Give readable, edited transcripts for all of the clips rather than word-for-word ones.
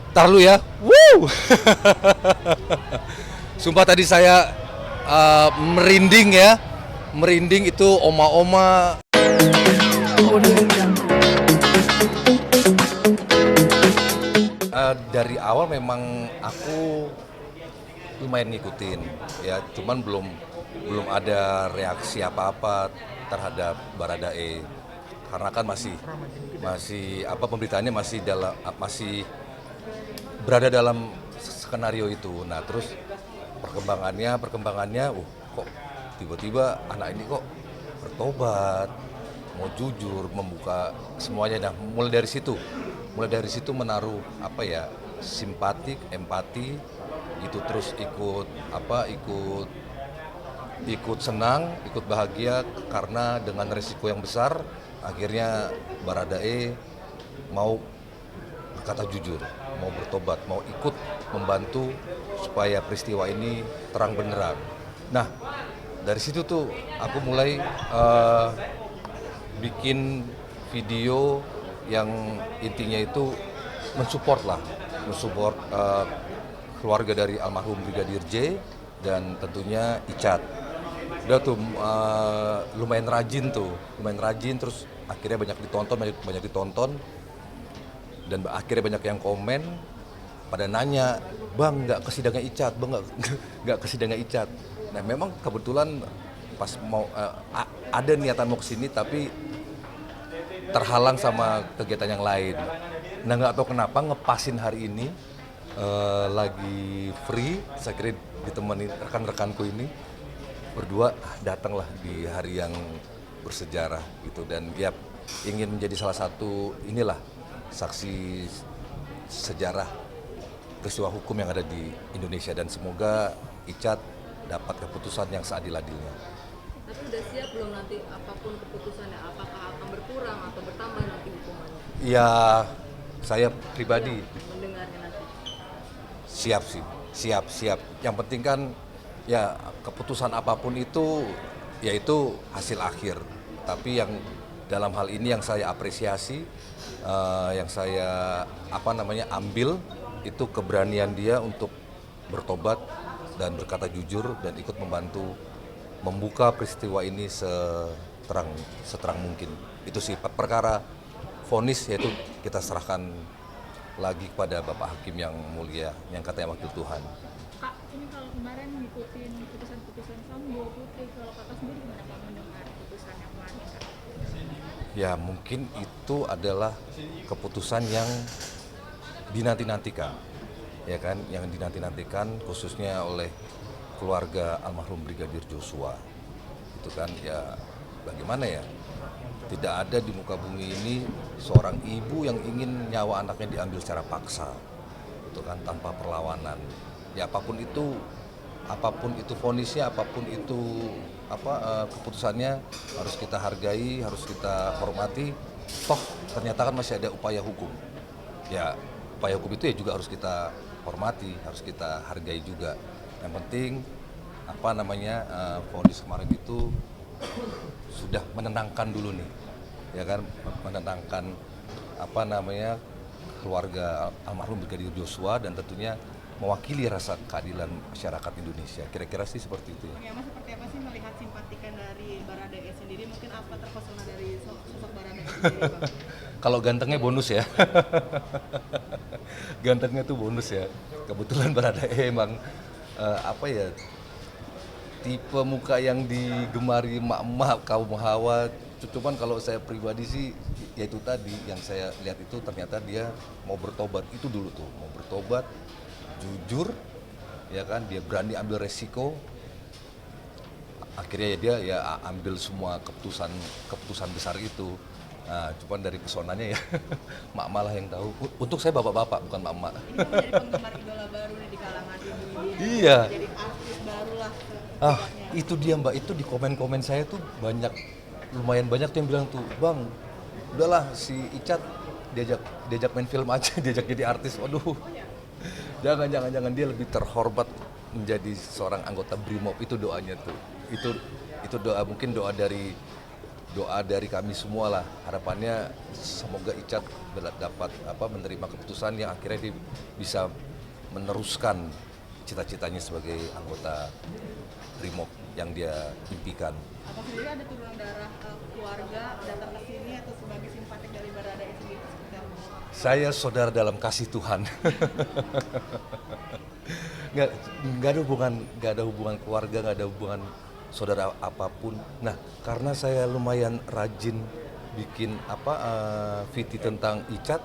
Tar lu ya. Woo! Sumpah tadi saya merinding ya. Merinding itu oma-oma. Dari awal memang aku lumayan ngikutin ya, cuman belum ada reaksi apa-apa terhadap Baradae karena kan masih masih apa pemberitaannya masih berada dalam skenario itu. Nah, terus perkembangannya, kok tiba-tiba anak ini kok bertobat, mau jujur, membuka semuanya. Nah, mulai dari situ menaruh apa ya, simpatik, empati, itu terus ikut senang, ikut bahagia karena dengan risiko yang besar akhirnya Baradae mau berkata jujur, mau bertobat, mau ikut membantu supaya peristiwa ini terang benderang. Nah, dari situ tuh aku mulai bikin video yang intinya itu mensupport keluarga dari almarhum Brigadir J dan tentunya Icat. Udah tuh lumayan rajin terus akhirnya banyak ditonton dan akhirnya banyak yang komen pada nanya, bang nggak ke sidangnya Icat, bang nggak ke sidangnya Icat. Nah memang kebetulan pas mau ada niatan mau kesini tapi terhalang sama kegiatan yang lain. Nah nggak tahu kenapa ngepasin hari ini lagi free, saya kira ditemani rekan-rekanku ini berdua datanglah di hari yang bersejarah gitu dan ya ingin menjadi salah satu inilah saksi sejarah peristiwa hukum yang ada di Indonesia dan semoga Icat dapat keputusan yang seadil-adilnya. Tapi udah siap belum nanti apapun keputusannya, apakah akan berkurang atau bertambah nanti hukumannya? Ya saya pribadi Mendengarnya nanti. siap sih, siap. Yang penting kan ya keputusan apapun itu yaitu hasil akhir. Tapi yang dalam hal ini yang saya apresiasi, yang saya ambil itu keberanian dia untuk bertobat dan berkata jujur dan ikut membantu membuka peristiwa ini seterang mungkin. Itu sih perkara vonis yaitu kita serahkan lagi kepada Bapak Hakim yang mulia yang katanya wakil Tuhan. Kak, ini kalau kemarin ngikutin putusan-putusan Sambo, Putri, kalau kakak sendiri gimana Kak mendengar putusan yang kemarin Kak? Ya mungkin itu adalah keputusan yang dinanti-nantikan, ya kan, yang dinanti-nantikan khususnya oleh keluarga almarhum Brigadir Joshua. Itu kan ya bagaimana ya? Tidak ada di muka bumi ini seorang ibu yang ingin nyawa anaknya diambil secara paksa, itu kan tanpa perlawanan. Ya apapun itu vonisnya, apapun itu keputusannya harus kita hargai, harus kita hormati. Toh ternyata kan masih ada upaya hukum. Ya upaya hukum itu ya juga harus kita hormati, harus kita hargai juga. Yang penting vonis kemarin itu sudah menenangkan dulu nih, ya kan, menenangkan keluarga almarhum Brigadir Joshua dan tentunya mewakili rasa keadilan masyarakat Indonesia. Kira-kira sih seperti itu ya. Ya, Mas seperti apa sih melihat simpatikan dari Baradae sendiri? Mungkin apa terpesona dari sosok Baradae sendiri, Bang? Kalau gantengnya bonus ya. Gantengnya tuh bonus ya. Kebetulan Baradae emang tipe muka yang digemari emak-emak kaum hawa. Cuman kalau saya pribadi sih ya itu tadi yang saya lihat itu ternyata dia mau bertobat itu dulu tuh, mau bertobat jujur, ya kan, dia berani ambil resiko. Akhirnya ya dia ya ambil semua keputusan besar itu. Nah, cuman dari pesonanya ya mak malah yang tahu. Untuk saya bapak-bapak bukan mak-mak. Ini kan menjadi penggemar idola baru nih di kalangan ibu-ibu. Iya. Jadi artis baru lah. Itu dia Mbak, itu di komen-komen saya tuh lumayan banyak tuh yang bilang tuh, "Bang, udahlah si Icat diajak main film aja, diajak jadi artis." Waduh. Jangan dia lebih terhormat menjadi seorang anggota BRIMOB, itu doanya tuh. Itu doa, mungkin doa dari doa dari kami semua lah, harapannya semoga Icat dapat menerima keputusan yang akhirnya dia bisa meneruskan cita-citanya sebagai anggota BRIMOB yang dia impikan. Apa sendiri ada turunan darah keluarga datang ke sini atau sebagai simpatik dari Baradae sendiri seperti apa? Saya saudara dalam kasih Tuhan. nggak ada hubungan keluarga, nggak ada hubungan saudara apapun. Nah, karena saya lumayan rajin bikin VT tentang Icat,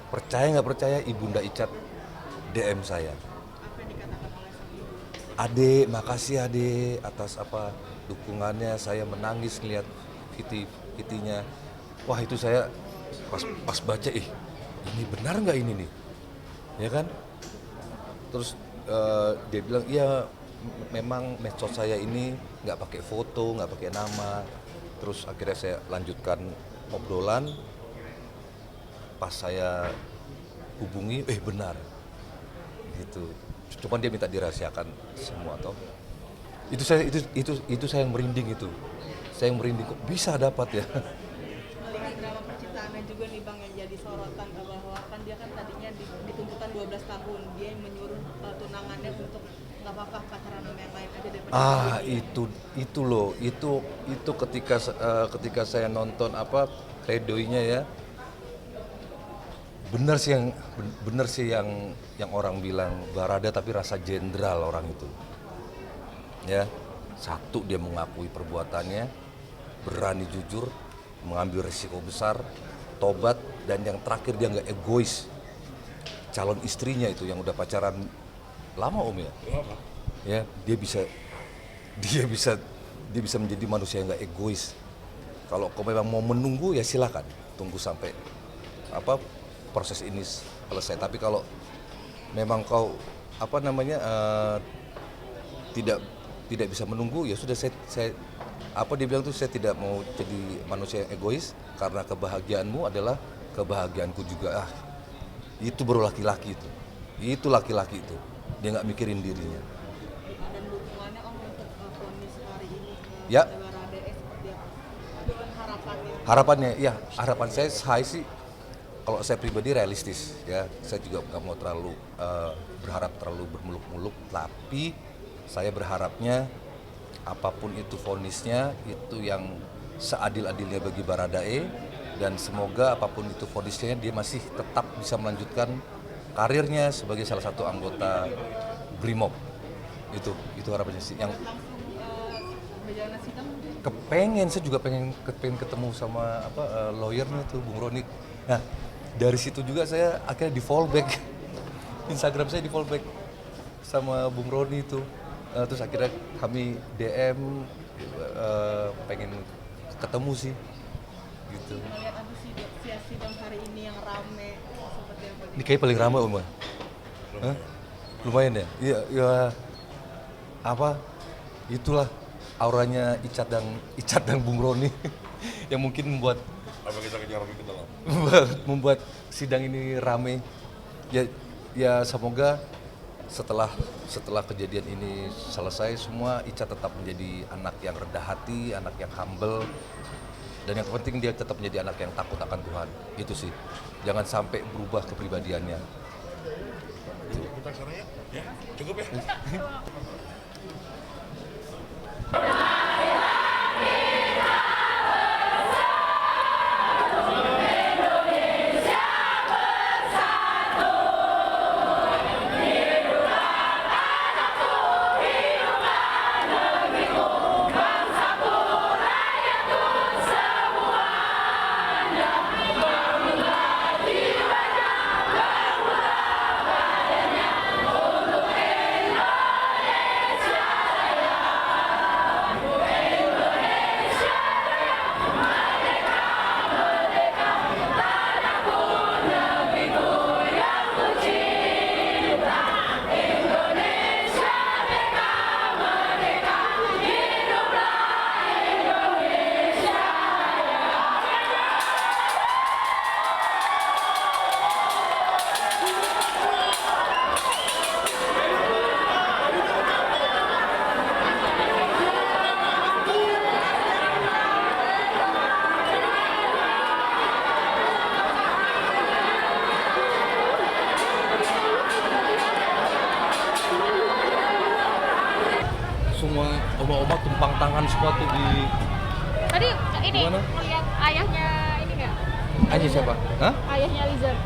percaya nggak percaya Ibunda Icat DM saya. Apa yang dikatakan oleh sang ibu? Adek, makasih Adek atas dukungannya. Saya menangis ngeliat VT-nya. Wah, itu saya pas baca, ini benar nggak ini nih, ya kan? Terus dia bilang, iya memang medsos saya ini nggak pakai foto, nggak pakai nama. Terus akhirnya saya lanjutkan obrolan. Pas saya hubungi, benar, gitu. Cuman dia minta dirahasiakan semua, toh. Itu saya yang merinding itu. Saya yang merinding, kok bisa dapat ya? Melihat drama percintaannya juga nih Bang yang jadi sorotan bahwa kan dia kan tadinya dituntutan 12 tahun, dia yang menyuruh tunangannya untuk nggak apa-apa pacaran sama yang lain aja daripada itu loh, itu ketika saya nonton pledoinya ya, benar sih yang orang bilang Barada tapi rasa jenderal orang itu, ya. Satu, dia mengakui perbuatannya, berani jujur, mengambil risiko besar, tobat, dan yang terakhir dia nggak egois. Calon istrinya itu yang udah pacaran lama Om ya, ya dia bisa menjadi manusia yang nggak egois. Kalau kau memang mau menunggu ya silakan tunggu sampai proses ini selesai. Tapi kalau memang kau tidak bisa menunggu, ya sudah saya dia bilang tuh, saya tidak mau jadi manusia yang egois karena kebahagiaanmu adalah kebahagiaanku juga. Itu baru laki-laki itu laki-laki itu, dia nggak mikirin dirinya. dan dukungannya Om untuk vonis hari ini ke Ya. Baradae seperti apa? Dengan Harapannya, ya harapan saya sih, kalau saya pribadi realistis ya, saya juga nggak mau terlalu berharap terlalu bermuluk-muluk, tapi saya berharapnya apapun itu vonisnya itu yang seadil-adilnya bagi Baradae, dan semoga apapun itu vonisnya dia masih tetap bisa melanjutkan karirnya sebagai salah satu anggota BRIMOB. Itu harapannya sih. Yang berjalan sidang saya juga pengen ketemu sama lawyernya tuh, Bung Roni. Nah, dari situ juga saya akhirnya di fallback. Instagram saya di fallback sama Bung Roni itu. Terus akhirnya kami DM pengen ketemu sih, gitu. melihat antusias sidang hari ini yang rame seperti apa? Ini kayak paling ramai Om. Lumayan ya? Iya, itulah auranya Icat dan Bung Roni yang mungkin membuat sidang ini rame. Ya semoga setelah kejadian ini selesai semua, Icat tetap menjadi anak yang rendah hati, anak yang humble, dan yang penting dia tetap menjadi anak yang takut akan Tuhan. Itu sih, jangan sampai berubah kepribadiannya. Kita sana ya, cukup ya. berantakan semua tuh di Tadi ini Gimana? lihat ayahnya ini nggak? aja siapa? Hah? Ayahnya Lizard.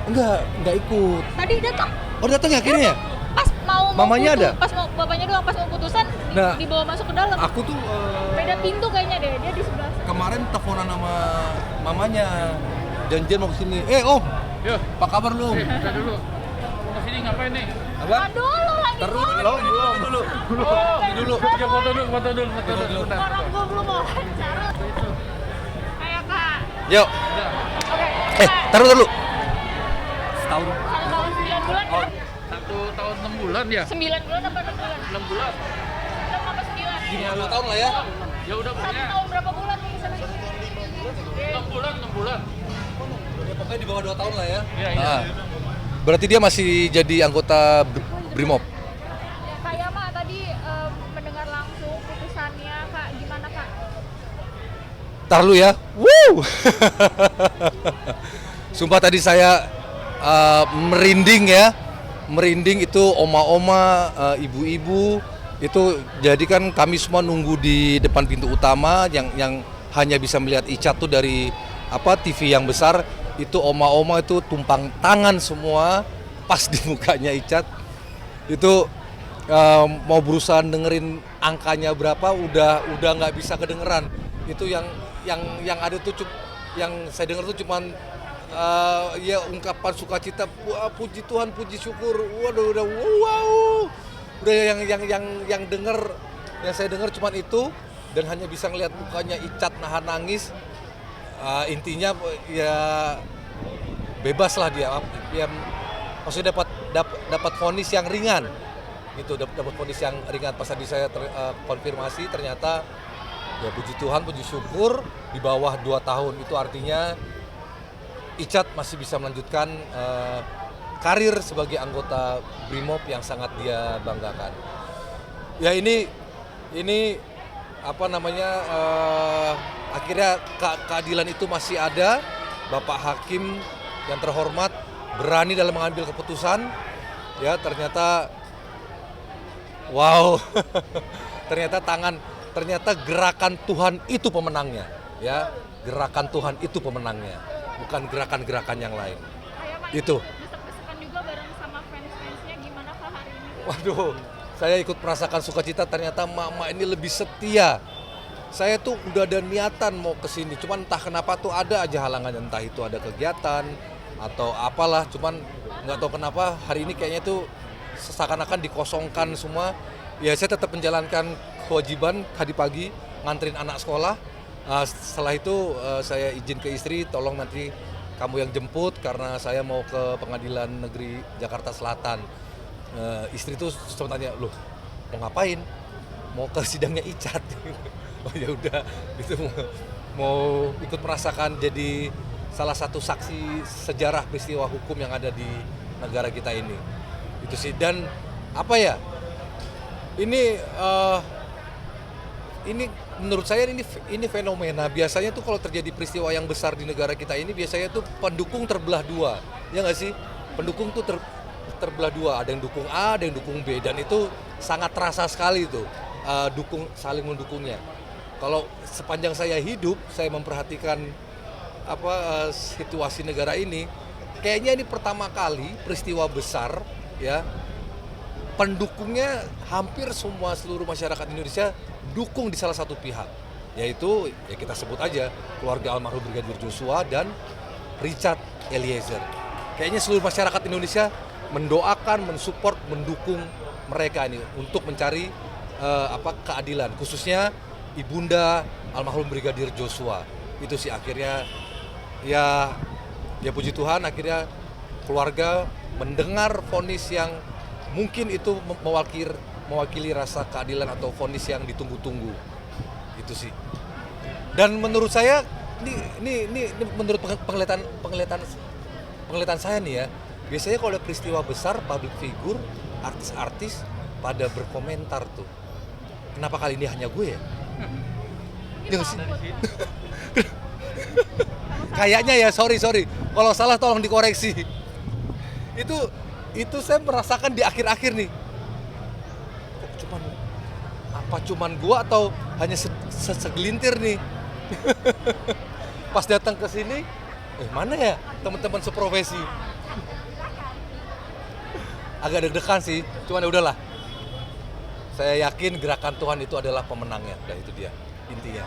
Enggak ikut. Tadi datang Oh datang ya akhirnya ya? pas mau Mamanya ada? Pas mau bapaknya doang pas mau putusan Nah, dibawa masuk ke dalam. Aku tuh Beda pintu kayaknya deh. Dia di sebelah sana. kemarin teleponan sama mamanya, janjian mau kesini. Om, Yo, apa kabar lu? Om? kita dulu. Mau kesini ngapain nih? Apa? Dulu lagi Terus ngomong. dulu. Dulu. Ya, foto dulu. Bentar. Orang gua belum mau wawancara. Kayak Kak. Yuk. Oke. Taruh dulu. Satu tahun 9 bulan ya? 1 tahun 6 bulan ya? 9 bulan apa 6 bulan? 6 bulan. 6 apa 9? 2 tahun lah ya. Ya udah 1 pokoknya tahun berapa bulan nih sana? 6 bulan. Ya, pokoknya di bawah 2 tahun lah ya. Iya, iya. Berarti dia masih jadi anggota Brimob. Ya, Kak Yama tadi mendengar langsung putusannya, Kak. Gimana, Kak? Ntar lu ya. Woo! Sumpah tadi saya merinding ya. Merinding itu oma-oma, ibu-ibu. Itu jadi kan kami semua nunggu di depan pintu utama yang hanya bisa melihat Icat tuh dari TV yang besar. Itu oma-oma itu tumpang tangan semua pas di mukanya Icat. Itu mau berusaha dengerin angkanya berapa udah nggak bisa kedengeran. Itu yang ada tuh yang saya dengar tuh cuman ya ungkapan sukacita, wah, puji Tuhan, puji syukur. Waduh, udah wow. Udah yang denger, yang saya dengar cuman itu dan hanya bisa ngelihat mukanya Icat nahan nangis. Intinya ya bebas lah dia. Ya, maksudnya dapat vonis yang ringan. Gitu, dapat vonis yang ringan. Pas tadi saya konfirmasi ternyata ya puji Tuhan, puji syukur di bawah 2 tahun itu artinya Icat masih bisa melanjutkan karir sebagai anggota Brimob yang sangat dia banggakan. Ya ini apa namanya akhirnya keadilan itu masih ada. Bapak Hakim yang terhormat berani dalam mengambil keputusan. Ya ternyata wow. Ternyata gerakan Tuhan itu pemenangnya, ya. Gerakan Tuhan itu pemenangnya, bukan gerakan-gerakan yang lain. Kak Yama Itu. desek-desekan juga bareng sama fans-fansnya. Gimana, Kak, hari ini? Waduh, saya ikut merasakan sukacita, ternyata mama ini lebih setia. Saya tuh udah ada niatan mau kesini, cuman entah kenapa tuh ada aja halangan, entah itu ada kegiatan atau apalah, cuman nggak tahu kenapa hari ini kayaknya tuh seakan-akan dikosongkan semua. Ya saya tetap menjalankan kewajiban tadi pagi nganterin anak sekolah. Setelah itu saya izin ke istri, tolong nanti kamu yang jemput karena saya mau ke Pengadilan Negeri Jakarta Selatan. Istri tuh sempat tanya, loh mau ngapain? Mau ke sidangnya Icat. Oh ya udah, itu mau ikut merasakan jadi salah satu saksi sejarah peristiwa hukum yang ada di negara kita ini. Itu sih, dan apa ya? Ini menurut saya ini fenomena. Biasanya tuh kalau terjadi peristiwa yang besar di negara kita ini biasanya tuh pendukung terbelah dua, ya nggak sih? Pendukung tuh terbelah dua, ada yang dukung A, ada yang dukung B, dan itu sangat terasa sekali tuh saling mendukungnya. Kalau sepanjang saya hidup, saya memperhatikan situasi negara ini, kayaknya ini pertama kali peristiwa besar, ya. Pendukungnya hampir semua seluruh masyarakat Indonesia dukung di salah satu pihak, yaitu ya kita sebut aja keluarga almarhum Brigadir Joshua dan Richard Eliezer. Kayaknya seluruh masyarakat Indonesia mendoakan, mensupport, mendukung mereka ini untuk mencari keadilan, khususnya ibunda almarhum Brigadir Joshua. Itu sih akhirnya ya puji Tuhan akhirnya keluarga mendengar vonis yang mungkin itu mewakili rasa keadilan atau vonis yang ditunggu-tunggu. Itu sih. Dan menurut saya ini menurut penglihatan saya nih ya, biasanya kalau ada peristiwa besar, public figure, artis-artis pada berkomentar tuh. Kenapa kali ini hanya gue ya? Iya sih. Kayaknya ya, sorry. Kalau salah tolong dikoreksi. Itu saya merasakan di akhir-akhir nih. apa cuman gua atau hanya segelintir nih? Pas datang ke sini, mana ya teman-teman seprofesi? Agak deg-degan sih, cuman ya udahlah. Saya yakin gerakan Tuhan itu adalah pemenangnya. Dan itu dia intinya.